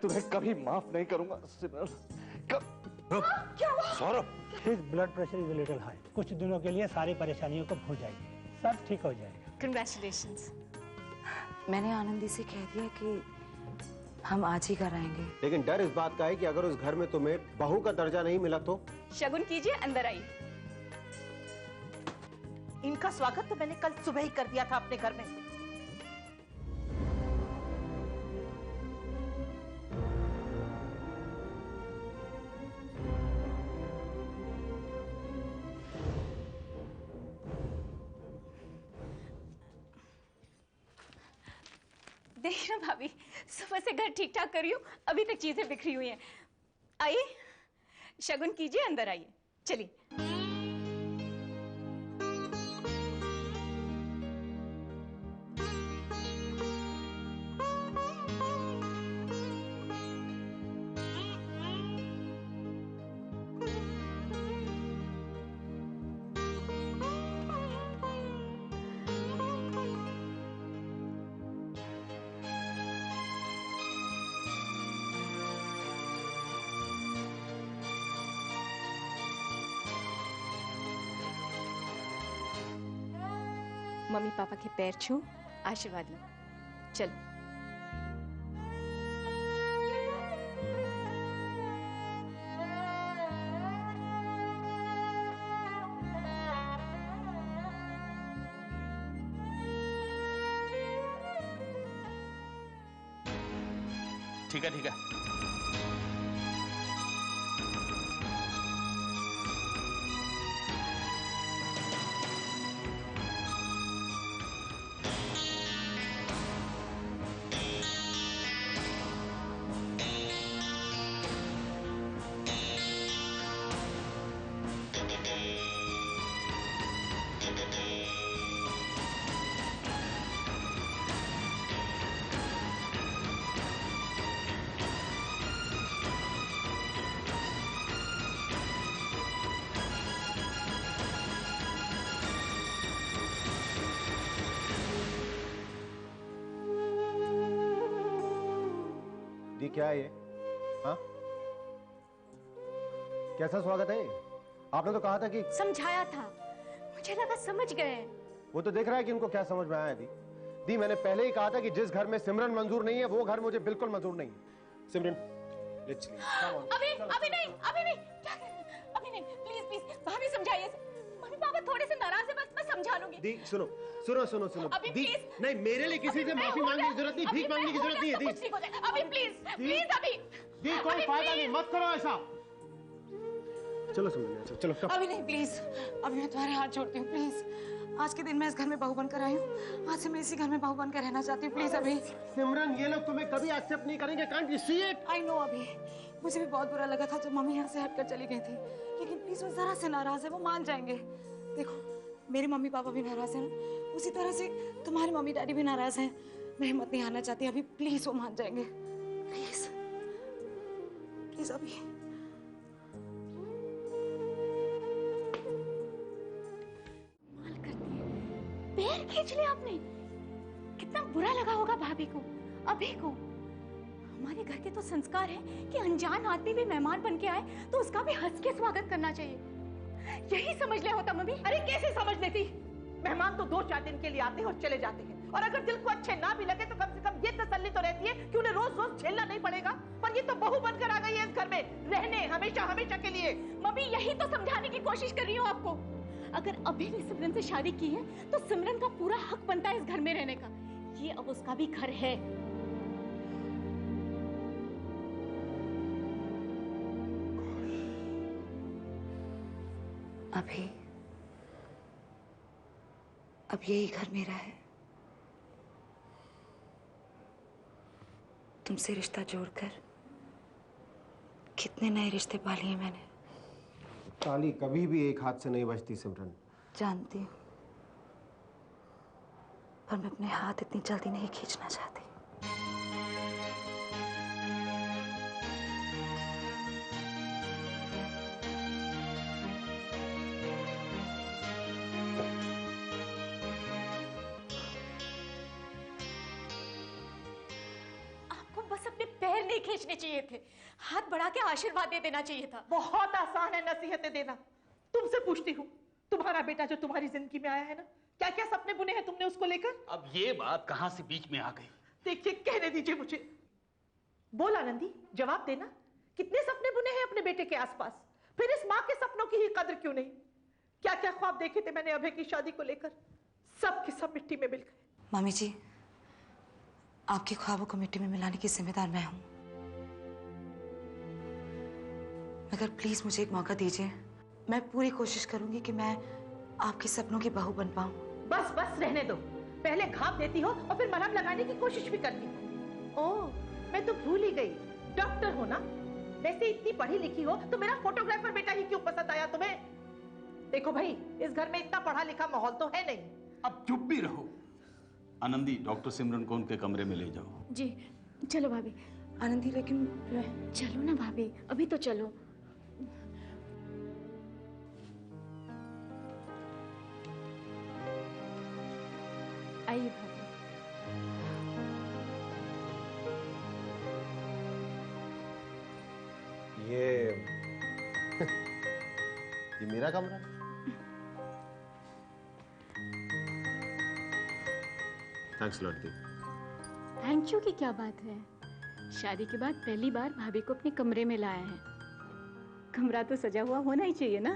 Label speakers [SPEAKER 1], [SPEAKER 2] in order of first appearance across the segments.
[SPEAKER 1] तुम्हें कभी माफ नहीं करूंगा सिमरन।
[SPEAKER 2] क्या हुआ?
[SPEAKER 1] Saurabh,
[SPEAKER 3] his blood pressure is little high. कुछ दिनों के लिए सारी परेशानियों को भूल जाइए, सब ठीक हो जाएगा।
[SPEAKER 2] Congratulations.
[SPEAKER 4] मैंने आनंदी से कह दिया कि हम आज ही घर आएंगे।
[SPEAKER 5] लेकिन डर इस बात का है कि अगर उस घर में तुम्हें बहू का दर्जा नहीं मिला तो?
[SPEAKER 2] शगुन कीजिए, अंदर आइए।
[SPEAKER 6] इनका स्वागत तो मैंने कल सुबह ही कर दिया था अपने घर में।
[SPEAKER 2] देखिए ना भाभी, सुबह से घर ठीक ठाक कर रही हूँ, अभी तक चीजें बिखरी हुई हैं। आइए, शगुन कीजिए, अंदर आइए। चलिए। मम्मी पापा के पैर छू आशीर्वाद लो। चलो।
[SPEAKER 1] ठीक है, ठीक है।
[SPEAKER 5] दी, क्या है ये? हाँ, कैसा स्वागत है? आपने तो कहा था कि
[SPEAKER 2] समझाया था, मुझे लगा समझ गए।
[SPEAKER 5] वो तो देख रहा है कि इनको क्या समझ में आया। दी, मैंने पहले ही कहा था कि जिस घर में सिमरन मंजूर नहीं है वो घर मुझे बिल्कुल मंजूर नहीं है। सिमरन,
[SPEAKER 2] अभी नहीं, क्या कर रहे हैं? अभी नहीं, प्लीज प्लीज, भाभी समझाइए। मम्मी पापा थोड़े से नाराज है, बस मैं समझा लूंगी।
[SPEAKER 5] दी, सुनो।
[SPEAKER 2] अभी
[SPEAKER 5] दी,
[SPEAKER 2] प्लीज।
[SPEAKER 5] नहीं, मेरे लिए किसी से माफी मांगने की जरूरत नहीं, भीख मांगने की जरूरत नहीं है। दी,
[SPEAKER 2] अभी प्लीज, अभी।
[SPEAKER 5] दी, कोई फायदा नहीं, मत करो ऐसा। चलो सिमरन, चलो।
[SPEAKER 4] अभी नहीं, प्लीज। अभी मैं तुम्हारे हाथ जोड़ती हूँ, प्लीज। आज के दिन मैं इस घर में बहू बनकर आई हूँ। आज से मैं इसी घर में बहू बनकर रहना चाहती हूँ, प्लीज। अभी
[SPEAKER 5] सिमरन, ये लोग तुम्हें कभी एक्सेप्ट नहीं करेंगे। Can't you see it?
[SPEAKER 4] I know. अभी मुझे भी बहुत बुरा लगा था जब मम्मी यहाँ से हटकर चली गई थी, लेकिन प्लीज वो जरा से नाराज है, वो मान जाएंगे। देखो, मेरे मम्मी पापा भी नाराज हैं ना, उसी तरह से तुम्हारे मम्मी डैडी भी नाराज हैं। मैं हिम्मत नहीं हारना चाहती। अभी प्लीज वो मान जाएंगे, प्लीज प्लीज। अभी
[SPEAKER 2] पैर खींच लिया आपने, कितना बुरा लगा होगा भाभी को, अभी को। हमारे घर के तो संस्कार है कि अनजान आदमी भी मेहमान बन के आए तो उसका भी हंस के स्वागत करना चाहिए। यही समझ लिया होता मम्मी।
[SPEAKER 6] अरे कैसे समझ लेती? मेहमान तो 2-4 दिन के लिए आते हैं और चले जाते हैं, और अगर दिल को अच्छे ना भी लगे तो कम से कम ये तसल्ली तो रहती है कि उन्हें रोज रोज झेलना नहीं पड़ेगा। पर ये तो बहू बनकर आ गई है इस घर में रहने, हमेशा हमेशा के लिए।
[SPEAKER 2] मम्मी, यही तो समझाने की कोशिश कर रही हूँ आपको। अगर अभी ने सिमरन से शादी की है तो सिमरन का पूरा हक बनता है इस घर में रहने का। ये अब उसका भी घर है।
[SPEAKER 4] अब यही घर मेरा है। तुमसे रिश्ता जोड़कर कितने नए रिश्ते पाले हैं मैंने।
[SPEAKER 5] ताली कभी भी एक हाथ से नहीं बजती सिमरन।
[SPEAKER 4] जानती हूँ, पर मैं अपने हाथ इतनी जल्दी नहीं खींचना चाहती।
[SPEAKER 2] आपको बस अपने पैर नहीं नहीं खींचने चाहिए थे, हाथ बढ़ा के आशीर्वाद दे देना चाहिए था।
[SPEAKER 6] बहुत आसान है नसीहतें देना। तुमसे पूछती हूँ, तुम्हारा बेटा जो तुम्हारी जिंदगी में आया है ना, क्या क्या सपने बुने हैं तुमने उसको लेकर?
[SPEAKER 1] अब ये बात कहाँ से बीच में आ गई?
[SPEAKER 6] देखिए, कहने दीजिए मुझे। बोल आनंदी, जवाब देना। कितने सपने बुने हैं अपने बेटे के आसपास? फिर इस माँ के सपनों की ही कद्र क्यों नहीं? क्या क्या ख्वाब देखे थे मैंने अभय की शादी को लेकर, सब के सब मिट्टी में मिल गए।
[SPEAKER 4] मम्मी जी, आपके ख्वाबों को मिट्टी में मिलाने की जिम्मेदार मैं हूं, मगर प्लीज मुझे एक मौका दीजिए। मैं पूरी कोशिश करूंगी कि मैं आपके सपनों की बहू बन पाऊं।
[SPEAKER 6] बस बस रहने दो। पहले घाव देती हो और फिर मलहम लगाने की कोशिश भी करती हो। ओह, मैं तो भूल ही गई, डॉक्टर हो ना? वैसे इतनी पढ़ी लिखी हो तो मेरा फोटोग्राफर बेटा ही क्यों पसंद आया तुम्हें? देखो भाई, इस घर में इतना पढ़ा लिखा माहौल तो है नहीं।
[SPEAKER 1] अब चुप भी रहो। आनंदी, डॉक्टर सिमरन को उनके कमरे में ले जाओ।
[SPEAKER 2] जी चलो भाभी।
[SPEAKER 4] आनंदी, लेकिन
[SPEAKER 2] चलो ना भाभी, अभी तो चलो। आइए भाभी।
[SPEAKER 5] ये मेरा कमरा है? Thanks lot the.
[SPEAKER 2] Thank you की क्या बात है? शादी के बाद पहली बार भाभी को अपने कमरे में लाया है। कमरा तो सजा हुआ होना ही चाहिए ना।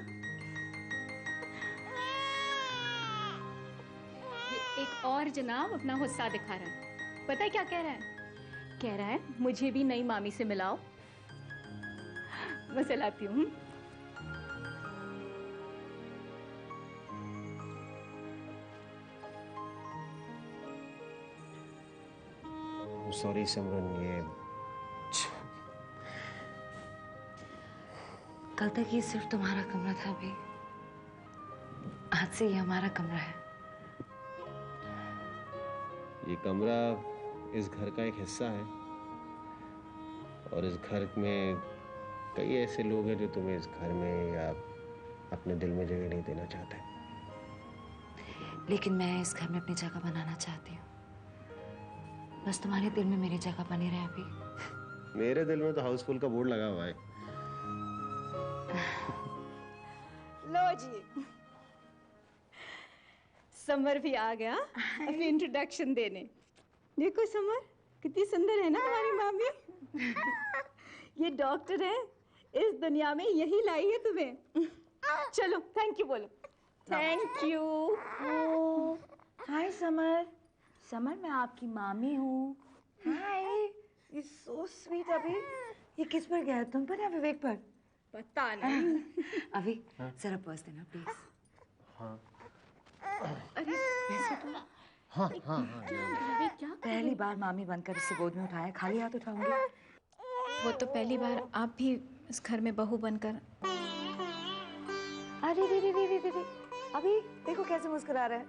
[SPEAKER 2] ये एक और जनाब अपना गुस्सा दिखा रहा है। पता है क्या कह रहा है? कह रहा है मुझे भी नई मामी से मिलाओ। मैं लाती हूँ।
[SPEAKER 5] सॉरी सिमरन, ये
[SPEAKER 4] कल तक ये सिर्फ तुम्हारा कमरा था अभी, आज से ये हमारा कमरा है।
[SPEAKER 5] ये कमरा इस घर का एक हिस्सा है और इस घर में कई ऐसे लोग हैं जो तुम्हें इस घर में या अपने दिल में जगह नहीं देना चाहते।
[SPEAKER 4] लेकिन मैं इस घर में अपनी जगह बनाना चाहती हूँ। बस तुम्हारे दिल में मेरी जगह बनी रहे अभी।
[SPEAKER 5] मेरे दिल में तो हाउसफुल का बोर्ड लगा हुआ है।
[SPEAKER 2] लो जी, समर भी आ गया अपनी इंट्रोडक्शन देने। देखो समर, कितनी सुंदर है ना हमारी मामी। ये डॉक्टर है, इस दुनिया में यही लाई है तुम्हें। चलो थैंक यू बोलो। Thank you.
[SPEAKER 7] Hi summer. Summer, मैं आपकी मामी हूँ। हाय, ये सो स्वीट। अभी ये किस पर गया, तुम पर या विवेक पर?
[SPEAKER 2] पता नहीं।
[SPEAKER 4] अभी जरा पर्स देना प्लीज।
[SPEAKER 2] अरे वैसे तो
[SPEAKER 5] हाँ हाँ हाँ।
[SPEAKER 2] क्या
[SPEAKER 4] पहली बार मामी बनकर इसे गोद में उठाया, खाली हाथ उठाऊंगी?
[SPEAKER 2] वो तो पहली बार आप भी इस घर में बहू बनकर।
[SPEAKER 7] अरे रे रे रे रे रे, अभी देखो कैसे मुस्कुरा रहा है।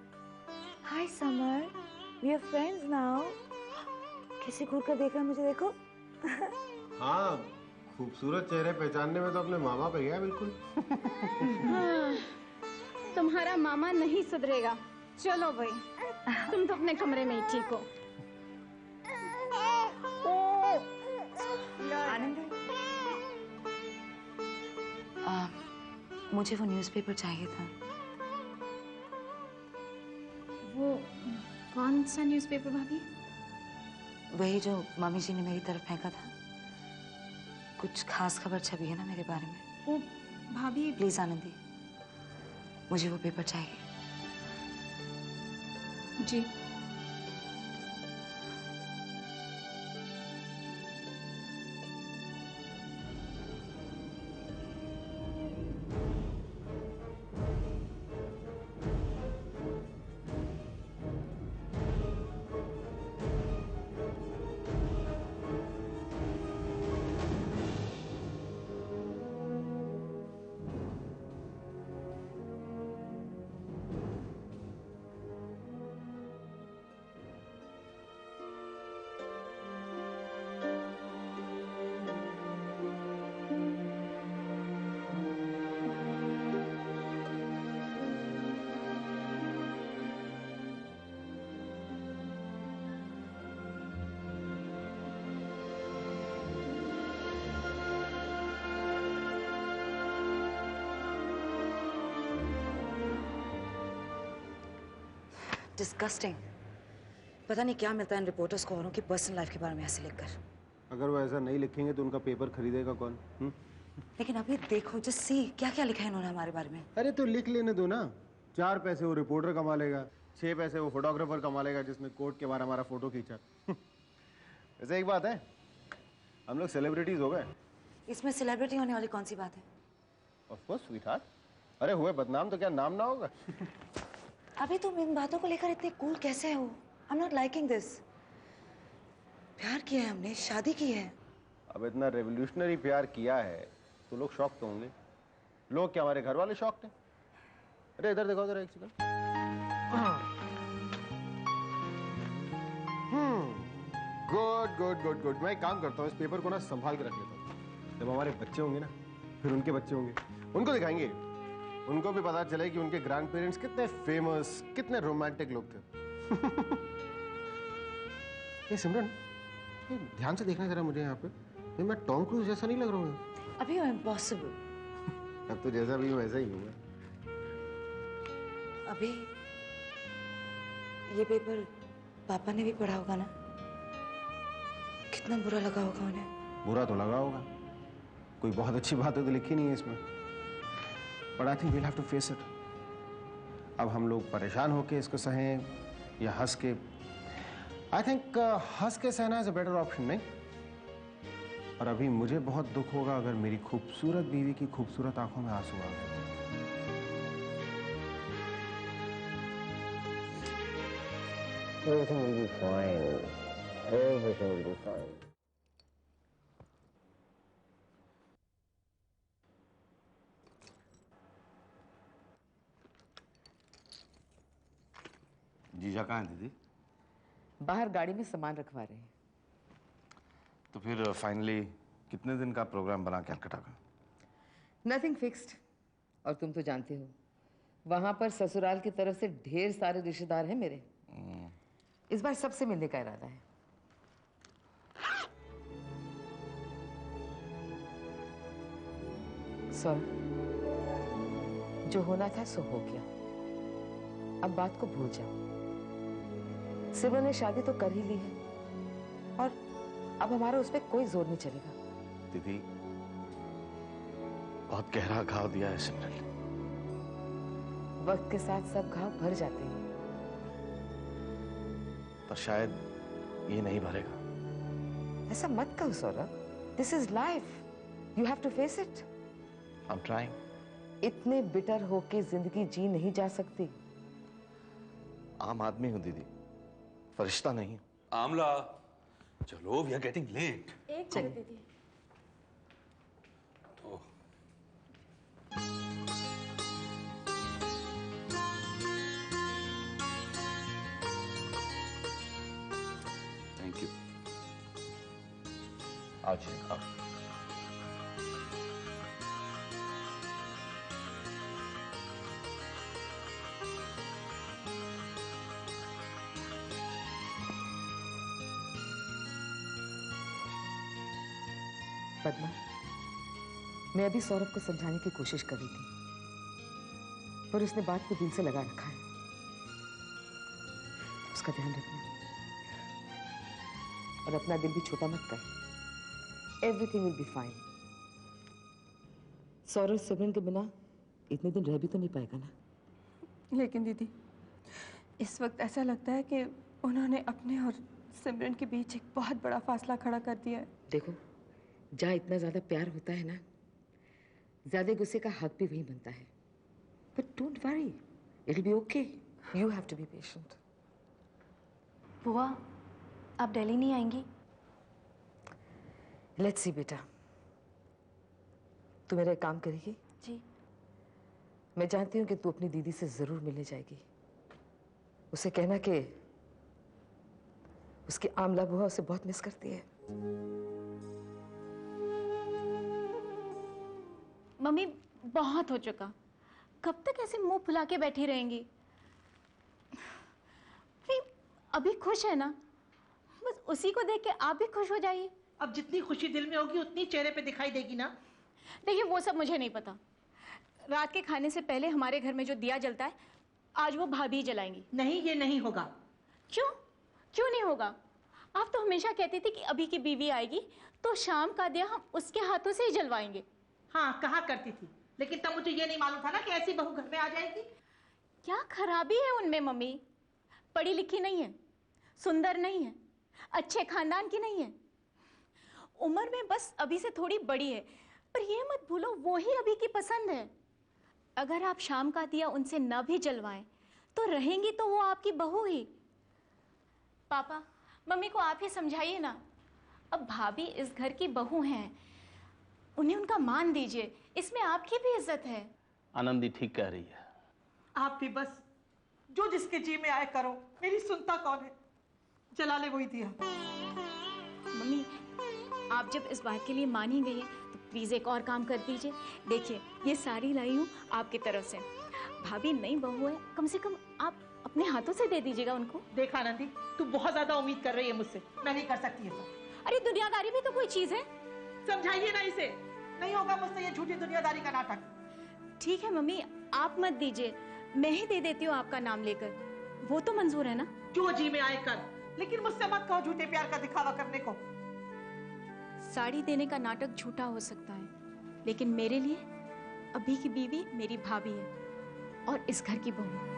[SPEAKER 7] Hi Samar, we are friends now. कैसे घूर कर देख रहा है मुझे, देखो।
[SPEAKER 5] हाँ, खूबसूरत चेहरे पहचानने में तो अपने मामा पे गया बिल्कुल।
[SPEAKER 2] हाँ, तुम्हारा मामा नहीं सुधरेगा। चलो भाई, तुम तो अपने कमरे में ही ठीक हो।
[SPEAKER 4] आनंदी, मुझे वो न्यूज़पेपर चाहिए था।
[SPEAKER 2] वो कौन सा न्यूज़पेपर भाभी?
[SPEAKER 4] वही जो मम्मी जी ने मेरी तरफ फेंका था। कुछ खास खबर छपी है ना मेरे बारे में।
[SPEAKER 2] वो भाभी।
[SPEAKER 4] प्लीज आनंदी, मुझे वो पेपर चाहिए।
[SPEAKER 2] जी।
[SPEAKER 4] डिस्गस्टिंग। पता नहीं क्या मिलता है इन रिपोर्टर्स को औरों की पर्सनल लाइफ के बारे में ऐसे लिखकर।
[SPEAKER 5] अगर वो ऐसा नहीं लिखेंगे तो उनका पेपर खरीदेगा कौन?
[SPEAKER 4] लेकिन अभी देखो, जस्ट सी क्या क्या लिखा है इन्होंने हमारे बारे में।
[SPEAKER 5] अरे तो लिख लेने दो ना। 4 पैसे वो रिपोर्टर कमा लेगा, 6 पैसे वो फोटोग्राफर कमा लेगा जिसने कोर्ट के बाहर हमारा फोटो खींचा। वैसे एक बात है, हम लोग सेलिब्रिटीज हो गए।
[SPEAKER 4] इसमें सेलिब्रिटी होने वाली कौन सी बात है?
[SPEAKER 5] Of course sweetheart. अरे हुए बदनाम तो क्या नाम ना होगा?
[SPEAKER 4] अभी तुम इन बातों को लेकर इतने कूल कैसे हो? I am not liking this. प्यार किया है हमने, शादी की है।
[SPEAKER 5] अब इतना रेवोल्यूशनरी प्यार किया है तो लोग शॉक तो होंगे। लोग क्या, हमारे घर वाले शॉक्ड हैं? अरे इधर देखो जरा एक second. Good good good good. मैं एक काम करता हूँ, इस पेपर को ना संभाल के रख लेता हूँ। जब हमारे बच्चे होंगे ना, फिर उनके बच्चे होंगे, उनको दिखाएंगे। उनको भी पता चले कि उनके ग्रैंड पेरेंट्स कितने फेमस, कितने रोमांटिक लोग थे। ये सिमरन, ये ध्यान से देखना जरा मुझे यहाँ पे। ये मैं टॉम क्रूज जैसा नहीं लग रहा हूँ?
[SPEAKER 4] अभी इम्पॉसिबल।
[SPEAKER 5] अब तो जैसा भी हूँ वैसा ही हूँ मैं।
[SPEAKER 4] अभी ये पेपर पापा ने भी पढ़ा होगा ना? कितना बुरा लगा होगा उन्हें।
[SPEAKER 5] बुरा तो लगा होगा, कोई बहुत अच्छी बात तो लिखी नहीं है इसमें। But I think we'll have to face it. अब हम लोग परेशान होके इसको सहें या हंस के? आई थिंक हंस के सहना इज अ बेटर ऑप्शन, नहीं? और अभी मुझे बहुत दुख होगा अगर मेरी खूबसूरत बीवी की खूबसूरत आंखों में आंसू आ गए। Everything will be fine. Everything will be fine.
[SPEAKER 1] जीजा कहाँ है दीदी?
[SPEAKER 6] बाहर गाड़ी में सामान रखवा रहे हैं।
[SPEAKER 1] तो फिर फाइनली कितने दिन का प्रोग्राम बना कैलकाटा का?
[SPEAKER 6] Nothing fixed. और तुम तो जानते हो वहां पर ससुराल की तरफ से ढेर सारे रिश्तेदार हैं मेरे। इस बार सबसे मिलने का इरादा है। सॉरी, जो होना था सो हो गया। अब बात को भूल जाओ। सिमरन ने शादी तो कर ही ली है और अब हमारा उस पर कोई जोर नहीं चलेगा।
[SPEAKER 1] दीदी, बहुत गहरा घाव दिया है सिमरन ने।
[SPEAKER 6] वक्त के साथ सब घाव भर जाते हैं,
[SPEAKER 1] पर शायद ये नहीं भरेगा।
[SPEAKER 6] ऐसा मत कहो Saurabh. This is life, you have to face it.
[SPEAKER 1] I am trying.
[SPEAKER 6] इतने बिटर होके जिंदगी जी नहीं जा सकती।
[SPEAKER 1] आम आदमी हूँ दीदी, फरिश्ता नहीं।
[SPEAKER 8] आमला, चलो, वी आर गेटिंग लेट।
[SPEAKER 2] एक मिनट दीदी।
[SPEAKER 1] Thank you.
[SPEAKER 5] आओ जी, आओ।
[SPEAKER 6] पद्मा, मैं अभी सौरभ को समझाने की कोशिश कर रही थी, पर उसने बात को दिल से लगा रखा है। उसका ध्यान रखना और अपना दिल भी छोटा मत कर। Everything will be fine. Saurabh Simran के बिना इतने दिन रह भी तो नहीं पाएगा ना?
[SPEAKER 9] लेकिन दीदी, इस वक्त ऐसा लगता है कि उन्होंने अपने और सिमरन के बीच एक बहुत बड़ा फासला खड़ा कर दिया है।
[SPEAKER 6] देखो, जहाँ इतना ज्यादा प्यार होता है ना, ज्यादा गुस्से का हक भी वही बनता है। But don't worry, it will be okay. You have to be patient.
[SPEAKER 2] बुआ, आप दिल्ली नहीं आएंगी?
[SPEAKER 6] लेट्स सी बेटा, तू मेरा एक काम करेगी?
[SPEAKER 2] जी।
[SPEAKER 6] मैं जानती हूँ कि तू अपनी दीदी से जरूर मिलने जाएगी। उसे कहना कि उसकी आमला बुआ उसे बहुत मिस करती है।
[SPEAKER 2] मम्मी, बहुत हो चुका। कब तक ऐसे मुंह फुला के बैठी रहेंगी? अभी खुश है ना? बस उसी को देख के आप भी खुश हो जाइए।
[SPEAKER 10] अब जितनी खुशी दिल में होगी उतनी चेहरे पे दिखाई देगी ना।
[SPEAKER 2] देखिए, वो सब मुझे नहीं पता। रात के खाने से पहले हमारे घर में जो दिया जलता है, आज वो भाभी जलाएंगी।
[SPEAKER 10] नहीं, ये नहीं होगा।
[SPEAKER 2] क्यों? क्यों नहीं होगा? आप तो हमेशा कहती थी कि अभी की बीवी आएगी तो शाम का दिया हम उसके हाथों से ही जलवाएंगे।
[SPEAKER 10] हाँ, कहा करती थी, लेकिन तब मुझे ये नहीं मालूम था ना कि ऐसी बहू घर में आ जाएगी।
[SPEAKER 2] क्या खराबी है उनमें मम्मी? पढ़ी लिखी नहीं है, सुंदर नहीं है, अच्छे खानदान की नहीं है, उम्र में बस अभी से थोड़ी बड़ी है, पर ये मत भूलो वो ही अभी की पसंद है। अगर आप शाम का दिया उनसे न भी जलवाएं तो रहेंगी तो वो आपकी बहू ही। पापा, मम्मी को आप ही समझाइए ना। अब भाभी इस घर की बहू हैं, उन्हें उनका मान दीजिए, इसमें आपकी भी इज्जत है।
[SPEAKER 1] आनंदी ठीक कह रही है।
[SPEAKER 10] आप भी बस जो जिसके जी में आए करो, मेरी सुनता कौन है? जला ले वही दिया।
[SPEAKER 2] मम्मी, आप जब इस बात के लिए मान ही गई हैं तो प्लीज एक और काम कर दीजिए। देखिए, ये साड़ी लाई हूँ आपकी तरफ से। भाभी नई बहू है, कम से कम आप अपने हाथों से दे दीजिएगा उनको।
[SPEAKER 10] देखा आनंदी, तू बहुत ज्यादा उम्मीद कर रही है मुझसे। मैं नहीं कर सकती ऐसा।
[SPEAKER 2] अरे दुनियादारी भी तो कोई चीज है।
[SPEAKER 10] समझाइए ना इसे। नहीं होगा मुझसे ये झूठी दुनियादारी का नाटक।
[SPEAKER 2] ठीक है मम्मी, आप मत दीजिए, मैं ही दे देती हूँ आपका नाम लेकर। वो तो मंजूर है ना?
[SPEAKER 10] जो जी में आए कर, लेकिन मुझसे मत कहो झूठे प्यार का दिखावा करने को।
[SPEAKER 2] साड़ी देने का नाटक झूठा हो सकता है, लेकिन मेरे लिए अभी की बीवी मेरी भाभी है और इस घर की बहू।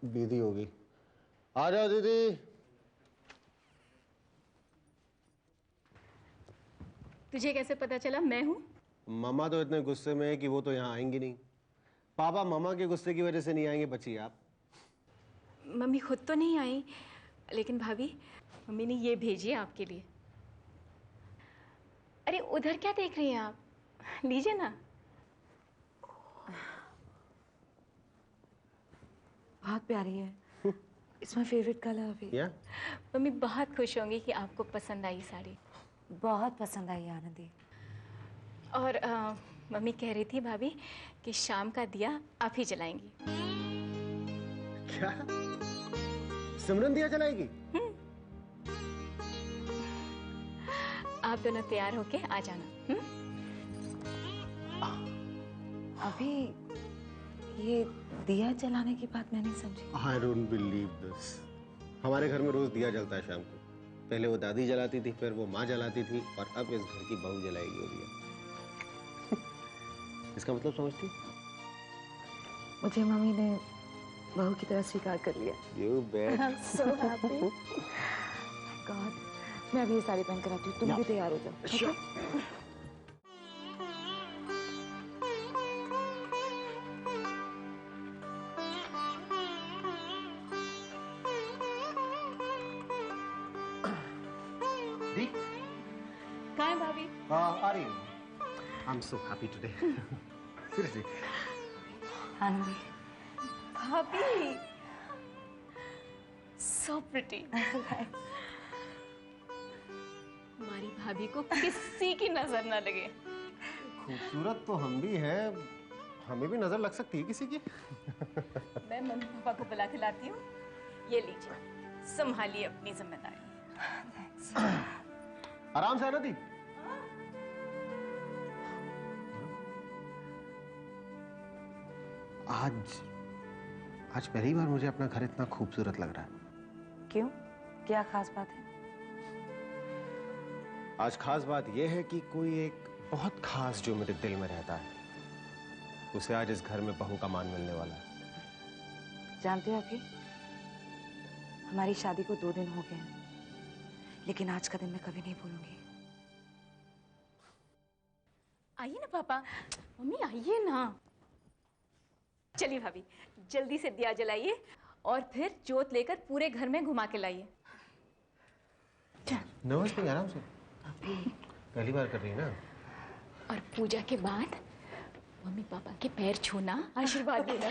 [SPEAKER 5] दीदी होगी। आ जाओ दीदी।
[SPEAKER 2] तुझे कैसे पता चला मैं हूँ?
[SPEAKER 5] मामा तो इतने गुस्से में है कि वो तो यहाँ आएंगी नहीं। पापा मामा के गुस्से की वजह से नहीं आएंगे, बचिए आप।
[SPEAKER 2] मम्मी खुद तो नहीं आई, लेकिन भाभी, मम्मी ने ये भेजी है आपके लिए। अरे उधर क्या देख रही हैं आप? लीजिए ना।
[SPEAKER 7] बहुत प्यारी है। इट्स माय फेवरेट कलर अभी।
[SPEAKER 2] मम्मी बहुत खुश होंगी कि आपको पसंद आई साड़ी।
[SPEAKER 7] बहुत पसंद आई आनंदी।
[SPEAKER 2] और मम्मी कह रही थी भाभी कि शाम का दिया आप ही जलाएंगी।
[SPEAKER 5] क्या? सिमरन दिया जलाएगी?
[SPEAKER 2] आप दोनों तैयार होके आ जाना।
[SPEAKER 7] अभी ये दिया जलाने की बात मैं नहीं समझी।
[SPEAKER 5] I don't believe this. हमारे घर में रोज दिया जलता है शाम को। पहले वो दादी जलाती थी, फिर वो माँ जलाती थी, और अब इस घर की बहू जलाएगी वो दिया। इसका मतलब समझती?
[SPEAKER 7] मुझे मम्मी ने बहू की तरह स्वीकार कर लिया।
[SPEAKER 5] You bet.
[SPEAKER 7] I'm so happy. God, मैं अभी ये साड़ी पहन कर आती हूँ, तुम भी तैयार हो जाओ।
[SPEAKER 5] Sure.
[SPEAKER 2] कहाँ है भाभी?
[SPEAKER 5] आ रही हूँ। I'm so happy today. Seriously.
[SPEAKER 7] Anandi.
[SPEAKER 2] भाभी, so pretty. हमारी भाभी को किसी की नजर न लगे।
[SPEAKER 5] खूबसूरत तो हम भी हैं, हमें भी नजर लग सकती है किसी की।
[SPEAKER 2] मैं मम्मी पापा को बुला के लाती हूँ। ये लीजिए, संभालिए अपनी जिम्मेदारी।
[SPEAKER 5] आराम से आनंदी। आज पहली बार मुझे अपना घर इतना खूबसूरत लग रहा है।
[SPEAKER 7] क्यों? क्या खास बात है?
[SPEAKER 5] आज खास बात यह है कि कोई एक बहुत खास जो मेरे दिल में रहता है, उसे आज इस घर में बहू का मान मिलने वाला है।
[SPEAKER 7] जानते हो अभी, हमारी शादी को 2 दिन हो गए हैं, लेकिन आज का दिन मैं कभी नहीं भूलूंगी।
[SPEAKER 2] आइए ना पापा। मम्मी आइए ना। चलिए भाभी, जल्दी से दिया जलाइए और फिर जोत लेकर पूरे घर में घुमा के लाइए।
[SPEAKER 5] नर्वस नहीं, आराम से। पहली बार कर रही है ना।
[SPEAKER 2] और पूजा के बाद मम्मी पापा के पैर छूना, आशीर्वाद देना।